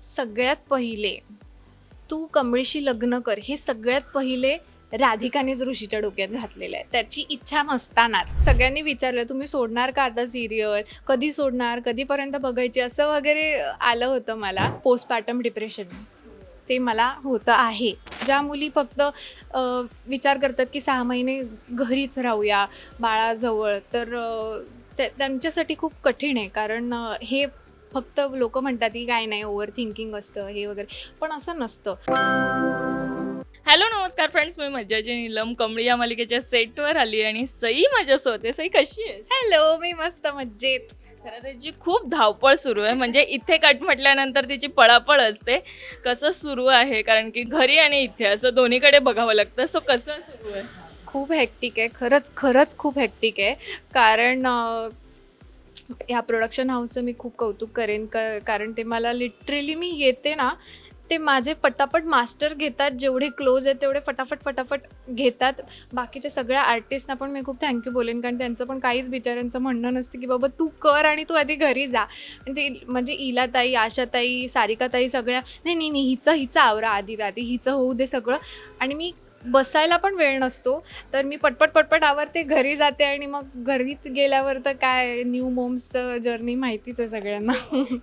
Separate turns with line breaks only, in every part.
सगळ्यात पहिले तू कमळीशी लग्न कर हे सगळ्यात पहिले राधिकानेच ऋषीच्या डोक्यात घातलेलं आहे. त्याची इच्छा नसतानाच सगळ्यांनी विचारलं, तुम्ही सोडणार का आता सिरियल, कधी सोडणार, कधीपर्यंत बघायची, असं वगैरे आलं होतं मला. पोस्टपार्टम डिप्रेशन ते मला होतं आहे. ज्या मुली फक्त विचार करतात की 6 महिने घरीच राहूया बाळाजवळ, तर त्यांच्यासाठी खूप कठीण आहे. कारण हे फक्त लोक म्हणतात की काय नाही, ओव्हर थिंकिंग असतं हे वगैरे, पण असं नसतं.
हॅलो नमस्कार फ्रेंड्स, मी मज्जाची नीलम कमळी या मालिकेच्या सेटवर आली आणि सई माझ्यासोबत आहे. सई कशी आहे?
हॅलो, मी मस्त मज्जेत.
खरं त्याची खूप धावपळ सुरू आहे, म्हणजे इथे कट म्हटल्यानंतर तिची पळापळ असते. कसं सुरू आहे, कारण की घरी आणि इथे असं दोन्हीकडे बघावं लागतं. सो कसं सुरू आहे?
खूप हेक्टिक आहे, खरंच खरंच खूप हेक्टिक आहे. कारण ह्या प्रोडक्शन हाऊसचं मी खूप कौतुक करेन. कारण ते मला लिटरली, मी येते ना, ते माझे पटापट मास्टर घेतात. जेवढे क्लोज आहेत तेवढे फटाफट फटाफट घेतात. बाकीच्या सगळ्या आर्टिस्टना पण मी खूप थँक्यू बोलेन, कारण त्यांचं पण काहीच बिचाऱ्यांचं म्हणणं नसतं की बाबा तू कर आणि तू आधी घरी जा. आणि ते म्हणजे इलाताई, आशाताई, सारिकाताई सगळ्या, नाही नाही नाही, हिचं आवरा आधी, हिचं होऊ दे सगळं. आणि मी बसायला पण वेळ नसतो, तर मी पटपट पटपट आवरते, घरी जाते. आणि मग घरी गेल्यावर तर काय, न्यू मॉम्सचं जर्नी माहितीच आहे सगळ्यांना.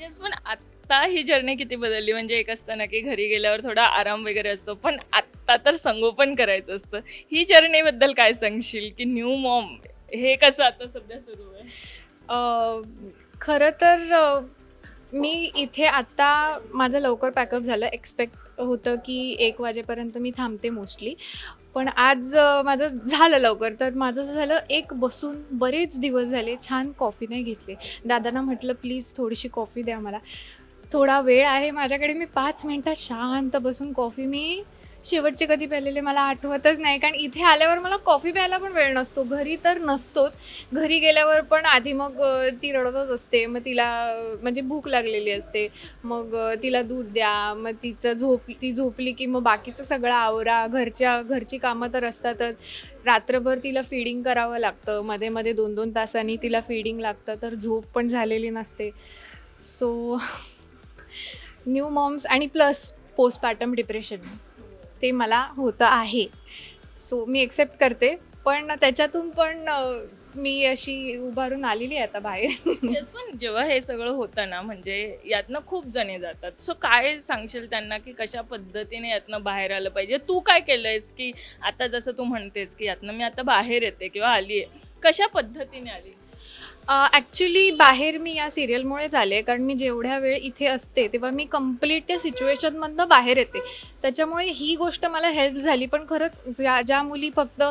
येस, पण आत्ता ही जर्नी किती बदलली. म्हणजे एक असतं ना की घरी गेल्यावर थोडा आराम वगैरे असतो, पण आत्ता तर संगोपन करायचं असतं. ही जर्नीबद्दल काय सांगशील की न्यू मॉम हे कसं आता सध्या सुरू आहे?
खरं तर मी इथे आत्ता माझं लवकर पॅकअप झालं. एक्सपेक्ट होतं की 1 वाजेपर्यंत मी थांबते मोस्टली, पण आज माझं झालं लवकर. तर माझं असं झालं, एक बसून बरेच दिवस झाले छान कॉफी नाही घेतली. दादांना म्हटलं, प्लीज थोडीशी कॉफी द्या मला, थोडा वेळ आहे माझ्याकडे. मी 5 मिनटात शांत बसून कॉफी, मी शेवटचे कधी प्यालेले मला आठवतच नाही. कारण इथे आल्यावर मला कॉफी प्यायला पण वेळ नसतो, घरी तर नसतोच. घरी गेल्यावर पण आधी मग ती रडतच असते, मग तिला म्हणजे भूक लागलेली असते, मग तिला दूध द्या, मग ती झोपली की मग बाकीचं सगळं आवरा, घरची कामं तर असतातच. रात्रभर तिला फीडिंग करावं लागतं, मध्ये मध्ये 2-2 तासांनी तिला फीडिंग लागतं, तर झोप पण झालेली नसते. सो न्यू मॉम्स आणि प्लस पोस्टपार्टम डिप्रेशन ते मला होतं आहे. सो मी एक्सेप्ट करते, पण त्याच्यातून पण मी अशी उभारून आलेली आहे आता बाहेर.
येस, पण जेव्हा हे सगळं होतं ना, म्हणजे यातनं खूप जणे जातात. सो काय सांगशील त्यांना की कशा पद्धतीने यातनं बाहेर आलं पाहिजे? तू काय केलंयस की आता जसं तू म्हणतेस की यातनं मी आता बाहेर येते किंवा आली आहे, कशा पद्धतीने आली?
ॲक्च्युली बाहेर मी या सिरियलमुळेच आले, कारण मी जेवढ्या वेळ इथे असते तेव्हा मी कंप्लीट त्या सिच्युएशनमधनं बाहेर येते. त्याच्यामुळे ही गोष्ट मला हेल्प झाली. पण खरंच ज्या ज्या मुली फक्त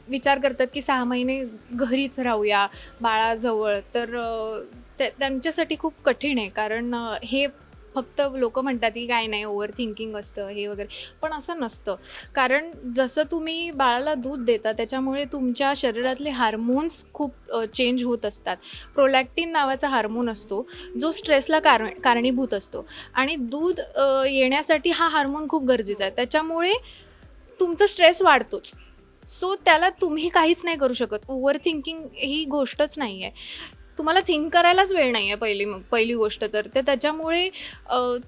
विचार करतात की 6 महिने घरीच राहूया बाळाजवळ, तर त्यांच्यासाठी खूप कठीण आहे. कारण हे फक्त लोक म्हणतात की काय नाही, ओव्हर थिंकिंग असतं हे वगैरे, पण असं नसतं. कारण जसं तुम्ही बाळाला दूध देता त्याच्यामुळे तुमच्या शरीरातले हार्मोन्स खूप चेंज होत असतात. प्रोलॅक्टिन नावाचा हार्मोन असतो, जो स्ट्रेसला कारणीभूत असतो. आणि दूध येण्यासाठी हा हार्मोन खूप गरजेचा आहे. त्याच्यामुळे तुमचा स्ट्रेस वाढतोच. सो त्याला तुम्ही काहीच नाही करू शकत. ओव्हर थिंकिंग ही गोष्टच नाही आहे. तुम्हाला थिंक करायलाच वेळ नाही आहे, पहिली गोष्ट तर त्याच्यामुळे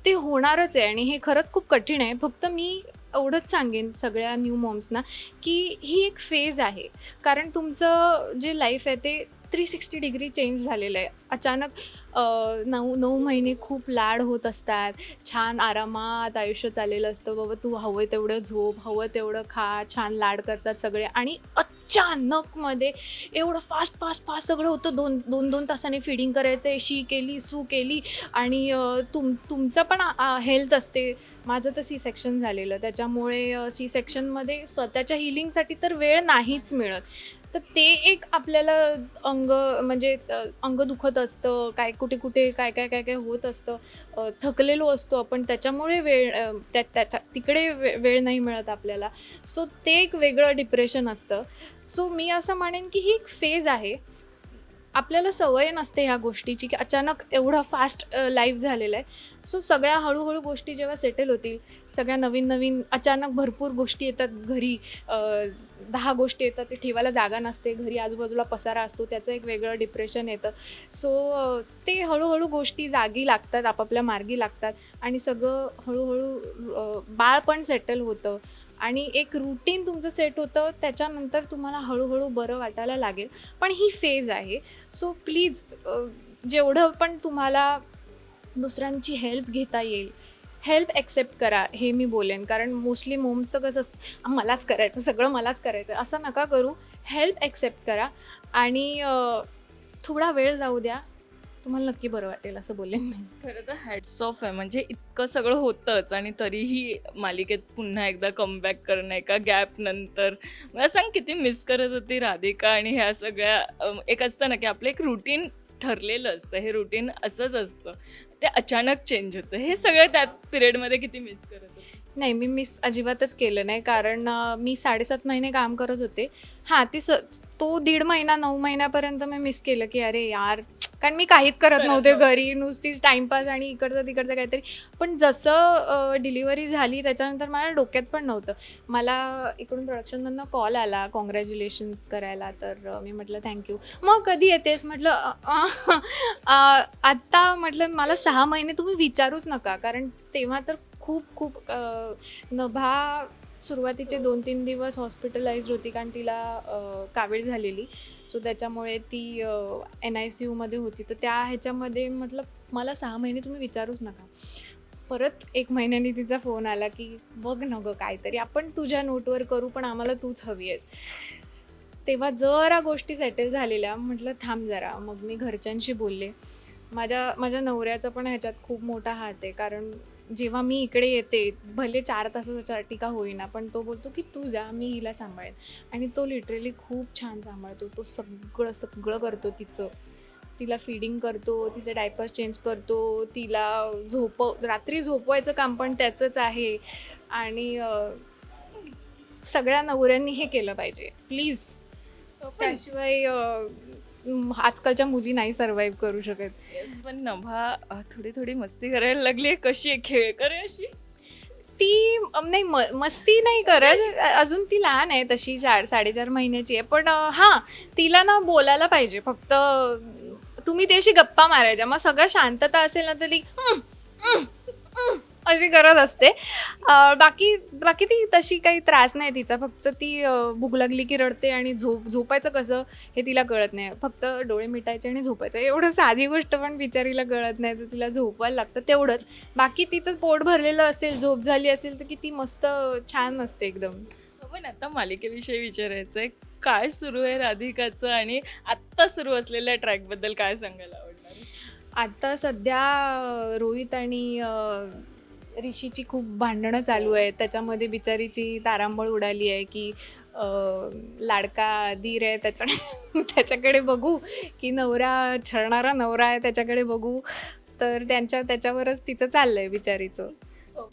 ते होणारच आहे. आणि हे खरंच खूप कठीण आहे. फक्त मी एवढंच सांगेन सगळ्या न्यू मॉम्सना की ही एक फेज आहे. कारण तुमचं जे लाईफ आहे ते 360 डिग्री चेंज झालेलं आहे. अचानक 9 महिने खूप लाड होत असतात, छान आरामात आयुष्य चाललेलं असतं. बाबा तू हवं तेवढं झोप, हवं तेवढं खा, छान लाड करतात सगळे. आणि अचानकमध्ये एवढं फास्ट फास्ट फास्ट सगळं होतं. 2-2 तासांनी फीडिंग करायचं आहे, शी केली, सू केली. आणि तुमचं पण हेल्थ असते. माझं तर सी सेक्शन झालेलं, त्याच्यामुळे सी सेक्शनमध्ये स्वतःच्या हिलिंगसाठी तर वेळ नाहीच मिळत. तर ते एक आपल्याला म्हणजे अंग दुखत असतं, काय कुठे कुठे काय काय काय काय होत असतं, थकलेलो असतो आपण, त्याच्यामुळे तिकडे वेळ नाही मिळत आपल्याला. सो ते एक वेगळं डिप्रेशन असतं. सो मी असं म्हणेन की ही एक फेज आहे. आपल्याला सवय नसते ह्या गोष्टीची की अचानक एवढं फास्ट लाईफ झालेलं आहे. सो सगळ्या हळूहळू गोष्टी जेव्हा सेटल होतील, सगळ्या नवीन नवीन अचानक भरपूर गोष्टी येतात घरी, 10 गोष्टी येतात, ते ठेवायला जागा नसते, घरी आजूबाजूला पसारा असतो, त्याचं एक वेगळं डिप्रेशन येतं. सो ते हळूहळू गोष्टी जागी लागतात, आपापल्या मार्गी लागतात आणि सगळं हळूहळू बाळ पण सेटल होतं आणि एक रुटीन तुमचं सेट होतं. त्याच्यानंतर तुम्हाला हळूहळू बरं वाटायला लागेल. पण ही फेज आहे. सो प्लीज जेवढं पण तुम्हाला दुसऱ्यांची हेल्प घेता येईल, हेल्प ॲक्सेप्ट करा, हे मी बोलेन. कारण मोस्टली मोम्सचं कसं असतं, मलाच करायचं, सगळं मलाच करायचं, असं नका करू. हेल्प ॲक्सेप्ट करा आणि थोडा वेळ जाऊ द्या, तुम्हाला नक्की बरं वाटेल, असं बोलेन मी.
खरं तर हॅट्स ऑफ आहे, म्हणजे इतकं सगळं होतंच आणि तरीही मालिकेत पुन्हा एकदा कमबॅक करणं एका गॅप नंतर. मला सांग, किती मिस करत होती राधिका आणि ह्या सगळ्या एक असतं ना की आपलं एक रुटीन ठरलेलं असतं, हे रुटीन असंच असतं, ते अचानक चेंज होतं. हे सगळं त्यात पिरियडमध्ये किती मिस करत होते?
नाही, मी मिस अजिबातच केलं नाही. कारण मी 7.5 महिने काम करत होते. हां, तो 1.5 महिना 9 महिन्यापर्यंत मी मिस केलं की अरे यार, कारण मी काहीच करत नव्हते घरी, नुसतीच टाईमपास आणि इकडचं तिकडचं काहीतरी. पण जसं डिलिव्हरी झाली त्याच्यानंतर माझ्या डोक्यात पण नव्हतं. मला इकडून प्रोडक्शनमधनं कॉल आला कॉंग्रॅच्युलेशन्स करायला. तर मी म्हटलं थँक्यू. मग कधी येतेस म्हटलं, आत्ता म्हटलं, मला 6 महिने तुम्ही विचारूच नका. कारण तेव्हा तर खूप खूप नभा सुरुवातीचे 2-3 दिवस हॉस्पिटलाइज्ड होती, कारण तिला कावीळ झालेली. सो त्याच्यामुळे ती NICUमध्ये होती. तर त्या ह्याच्यामध्ये म्हटलं, मला 6 महिने तुम्ही विचारूच नका. परत 1 महिन्याने तिचा फोन आला की बघ न गं, काहीतरी आपण तुझ्या नोटवर करू, पण आम्हाला तूच हवी आहेस. तेव्हा जरा गोष्टी सेटल झालेल्या. म्हटलं थांब जरा. मग मी घरच्यांशी बोलले. माझ्या नवऱ्याचा पण ह्याच्यात खूप मोठा हात आहे. कारण जेव्हा मी इकडे येते, भले 4 तासासाठी का होईना, पण तो बोलतो की तू जा, मी हिला सांभाळेन. आणि तो लिटरली खूप छान सांभाळतो. तो सगळं करतो तिचं. तिला फीडिंग करतो, तिचे डायपर्स चेंज करतो, तिला रात्री झोपवायचं काम पण त्याचंच आहे. आणि सगळ्या नवऱ्यांनी हे केलं पाहिजे प्लीज. त्याशिवाय आजकालच्या मुली नाही सर्व्हाइव्ह करू शकत.
पण नभा थोडी थोडी मस्ती करायला लागली. कशी खेळ करे अशी?
ती नाही, मस्ती नाही करत अजून. ती लहान आहे तशी, 4-4.5 महिन्याची आहे. पण हां, तिला ना बोलायला पाहिजे. फक्त तुम्ही त्याशी गप्पा मारायच्या. मग सगळं शांतता असेल ना, तर ती अशी करत असते. बाकी ती तशी काही त्रास नाही तिचा. फक्त ती भूक लागली की रडते आणि झोपायचं कसं हे तिला कळत नाही. फक्त डोळे मिटायचे आणि झोपायचं, एवढं साधी गोष्ट पण बिचारीला कळत नाही. तर तिला झोपायला लागतं तेवढंच. बाकी तिचं पोट भरलेलं असेल, झोप झाली असेल, तर किती मस्त छान असते एकदम.
पण आता मालिकेविषयी विचारायचं आहे, काय सुरू आहे राधिकाचं आणि आत्ता सुरू असलेल्या ट्रॅकबद्दल काय सांगायला आवडणार?
आता सध्या रोहित आणि ऋषीची खूप भांडणं चालू आहेत. त्याच्यामध्ये बिचारीची तारांबळ उडाली आहे की लाडका दीर आहे त्याच्याकडे बघू, की नवरा छळणारा नवरा आहे त्याच्याकडे बघू. तर त्याच्यावरच तिचं चाललंय बिचारीचं.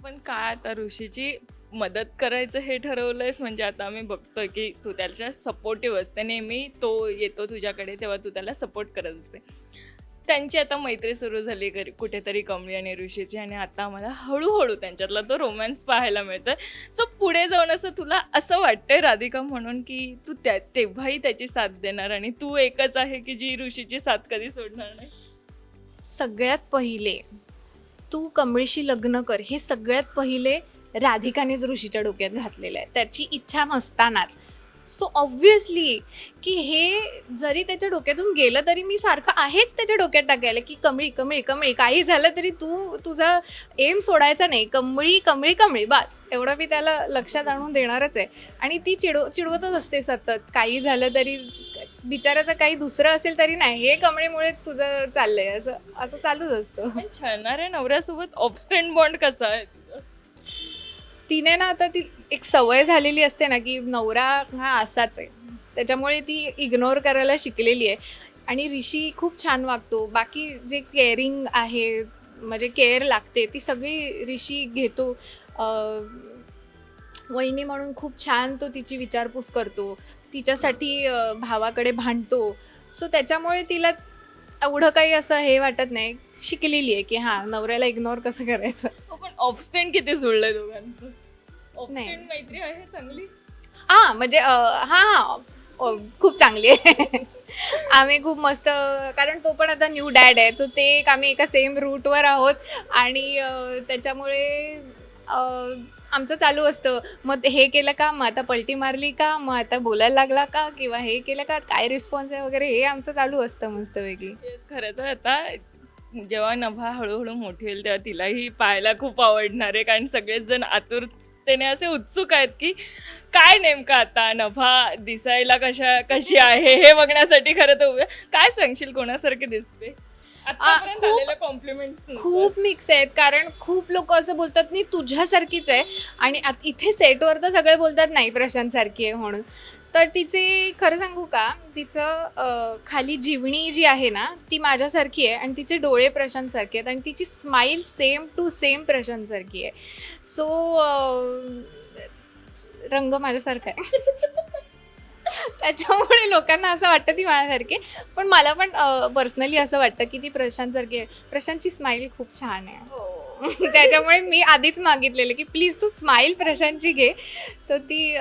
पण काय आता ऋषीची मदत करायचं हे ठरवलंयस? म्हणजे आता आम्ही बघतोय की तू त्याच्या सपोर्टिव्ह असते नेहमी. तो येतो तुझ्याकडे तेव्हा तू त्याला सपोर्ट करत असते. त्यांची आता मैत्री सुरू झाली कुठेतरी कमळी आणि ऋषीची, आणि आता आम्हाला हळूहळू त्यांच्यातला तो रोमॅन्स पाहायला मिळतोय. सो पुढे जाऊन असं तुला असं वाटतंय राधिका म्हणून की तू तेव्हाही त्याची साथ देणार आणि तू एकच आहे की जी ऋषीची साथ कधी सोडणार नाही?
सगळ्यात पहिले तू कमळीशी लग्न कर, हे सगळ्यात पहिले राधिकानेच ऋषीच्या डोक्यात घातलेलं आहे, त्याची इच्छा नसतानाच. सो ऑब्व्हियसली की हे जरी त्याच्या डोक्यातून गेलं तरी मी सारखं आहेच त्याच्या डोक्यात टाकायला की कमळी कमळी कमळी, काही झालं तरी तुझा एम सोडायचा नाही, कमळी कमळी कमळी, बस एवढं मी त्याला लक्षात आणून देणारच आहे. आणि ती चिडवतच असते सतत, काही झालं तरी बिचाराचं काही दुसरं असेल तरी नाही, हे कमळीमुळेच तुझं चाललंय, असं चालूच असतं.
पण छळणाऱ्या नवऱ्यासोबत ऑफस्टँड बॉन्ड कसा आहे?
तिने ना आता ती एक सवय झालेली असते ना की नवरा हा असाच आहे, त्याच्यामुळे ती इग्नोर करायला शिकलेली आहे. आणि ऋषी खूप छान वागतो. बाकी जे केअरिंग आहे, म्हणजे केअर लागते ती सगळी ऋषी घेतो. वहिनी म्हणून खूप छान तो तिची विचारपूस करतो, तिच्यासाठी भावाकडे भांडतो. सो त्याच्यामुळे तिला एवढं काही असं हे वाटत नाही, शिकलेली आहे की हां नवऱ्याला इग्नोर कसं करायचं.
पण ऑफस्टँड किती जुळलंय दोघांचं?
नाही.
ऑफस्टँड मैत्री आहे चांगली?
हां म्हणजे हां खूप चांगली आहे. आम्ही खूप मस्त, कारण तो पण आता न्यू डॅड आहे, तो ते एक आम्ही एका सेम रूटवर आहोत आणि त्याच्यामुळे आमचं चालू असतं, मग हे केलं का, मग आता पलटी मारली का, मग आता बोलायला लागला का, किंवा हे केलं का, काय रिस्पॉन्स आहे वगैरे, हे आमचं चालू असतं मस्तपैकी.
येस, खरं तर आता जेव्हा नभा हळूहळू मोठी होईल तेव्हा तिलाही पाहायला खूप आवडणार आहे, कारण सगळेच जण आतुरतेने असे उत्सुक आहेत की काय नेमकं आता नभा दिसायला कशी आहे हे बघण्यासाठी. खरं तर काय सांगशील, कोणासारखी दिसते आतापर्यंत
खूप-
आलेल्या कॉम्प्लिमेंट्स?
खूप मिक्स आहेत, कारण खूप लोक असं बोलतात नाही तुझ्यासारखीच आहे, आणि इथे सेटवर तर सगळे बोलतात नाही प्रशांतसारखी आहे म्हणून. तर तिचे खरं सांगू का, तिचं खाली जीवणी जी आहे ना ती माझ्यासारखी आहे, आणि तिचे डोळे प्रशांतसारखे आहेत, आणि तिची स्माईल सेम टू सेम प्रशांतसारखी आहे. सो रंग माझ्यासारखा आहे. त्याच्यामुळे लोकांना असं वाटतं ती माझ्यासारखी आहे. पण मला पण पर्सनली असं वाटतं की ती प्रशांतसारखी आहे. प्रशांतची स्माईल खूप छान आहे. त्याच्यामुळे मी आधीच मागितलेलं की प्लीज तू स्माईल प्रशांतची घे, तर ती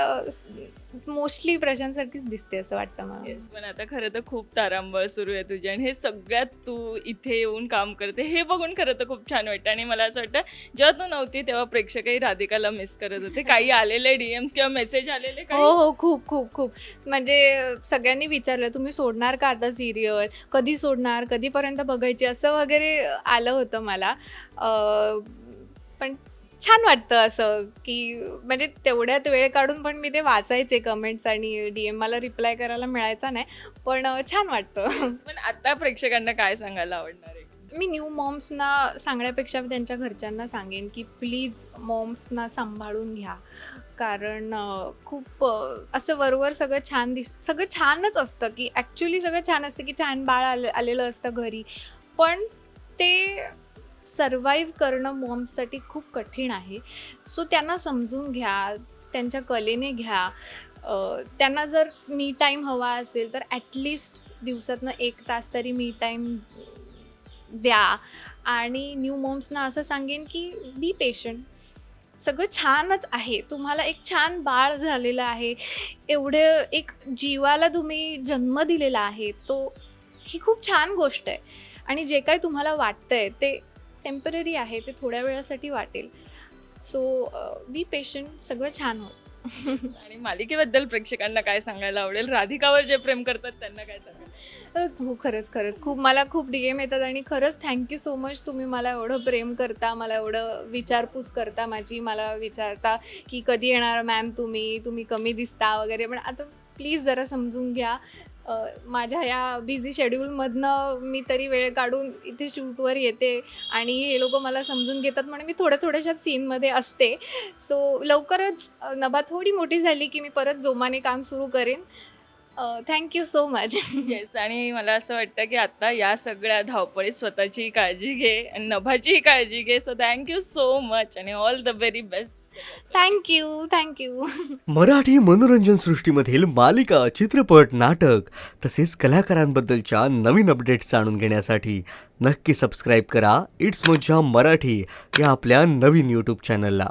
मोस्टली प्रशांतसारखीच दिसते असं वाटतं मला.
येस, पण आता खरं तर खूप तारांबळ सुरू आहे तुझी, आणि हे सगळ्यात तू इथे येऊन काम करते हे बघून खरं तर खूप छान वाटतं. आणि मला असं वाटतं जेव्हा तू नव्हती तेव्हा प्रेक्षकही राधिकाला मिस करत होते. काही आलेले DMs किंवा मेसेज आलेले काही?
हो खूप खूप खूप, म्हणजे सगळ्यांनी विचारलं तुम्ही सोडणार का आता सिरियल, कधी सोडणार, कधीपर्यंत बघायची, असं वगैरे आलं होतं मला. पण छान वाटतं असं की म्हणजे तेवढ्यात वेळ काढून पण मी ते वाचायचे कमेंट्स आणि DM, मला रिप्लाय करायला मिळायचा नाही, पण छान वाटतं.
पण आता प्रेक्षकांना काय सांगायला आवडणार आहे?
मी न्यू मॉम्सना सांगण्यापेक्षा मी त्यांच्या घरच्यांना सांगेन की प्लीज मॉम्सना सांभाळून घ्या, कारण खूप असं वरवर सगळं छानच असतं, की ॲक्च्युली सगळं छान असतं, की छान बाळ आलेलं असतं घरी, पण ते सर्वाईव्ह करणं मॉम्ससाठी खूप कठीण आहे. सो त्यांना समजून घ्या, त्यांच्या कलेने घ्या. त्यांना जर मी टाईम हवा असेल तर ॲटलिस्ट दिवसातनं 1 तास तरी मी टाईम द्या. आणि न्यू मॉम्सना असं सांगेन की बी पेशंट, सगळं छानच आहे. तुम्हाला एक छान बाळ झालेलं आहे, एवढे एक जीवाला तुम्ही जन्म दिलेला आहे, ही खूप छान गोष्ट आहे. आणि जे काही तुम्हाला वाटतंय ते टेम्पररी आहे, ते थोड्या वेळासाठी वाटेल. सो बी पेशंट, सगळं छान होईल.
आणि मालिकेबद्दल प्रेक्षकांना काय सांगायला आवडेल? राधिकावर जे प्रेम करतात त्यांना काय सांगाल?
खरंच खूप मला खूप DM येतात, आणि खरंच थँक्यू सो मच. तुम्ही मला एवढं प्रेम करता, मला एवढं विचारपूस करता माझी, मला विचारता की कधी येणार मॅम तुम्ही कमी दिसता वगैरे. पण आता प्लीज जरा समजून घ्या. माझ्या या बिझी शेड्यूलमधनं मी तरी वेळ काढून इथे शूटवर येते, आणि हे लोक मला समजून घेतात म्हणून मी थोड्याशा सीनमध्ये असते. सो लवकरच नभा थोडी मोठी झाली की मी परत जोमाने काम सुरू करेन. Thank you so much.
येस, आणि मला असं वाटतं की आता या सगळ्या धावपळीत स्वतःची काळजी घे आणि नभाचीही काळजी घे. सो थँक्यू सो मच आणि all the very best.
Thank you.
Marathi मनोरंजन सृष्टीमधील मालिका, चित्रपट, नाटक तसेच कलाकारांबद्दलच्या नवीन अपडेट्स जाणून घेण्यासाठी नक्की सबस्क्राईब करा इट्स मज्जा मराठी या आपल्या नवीन YouTube चॅनलला.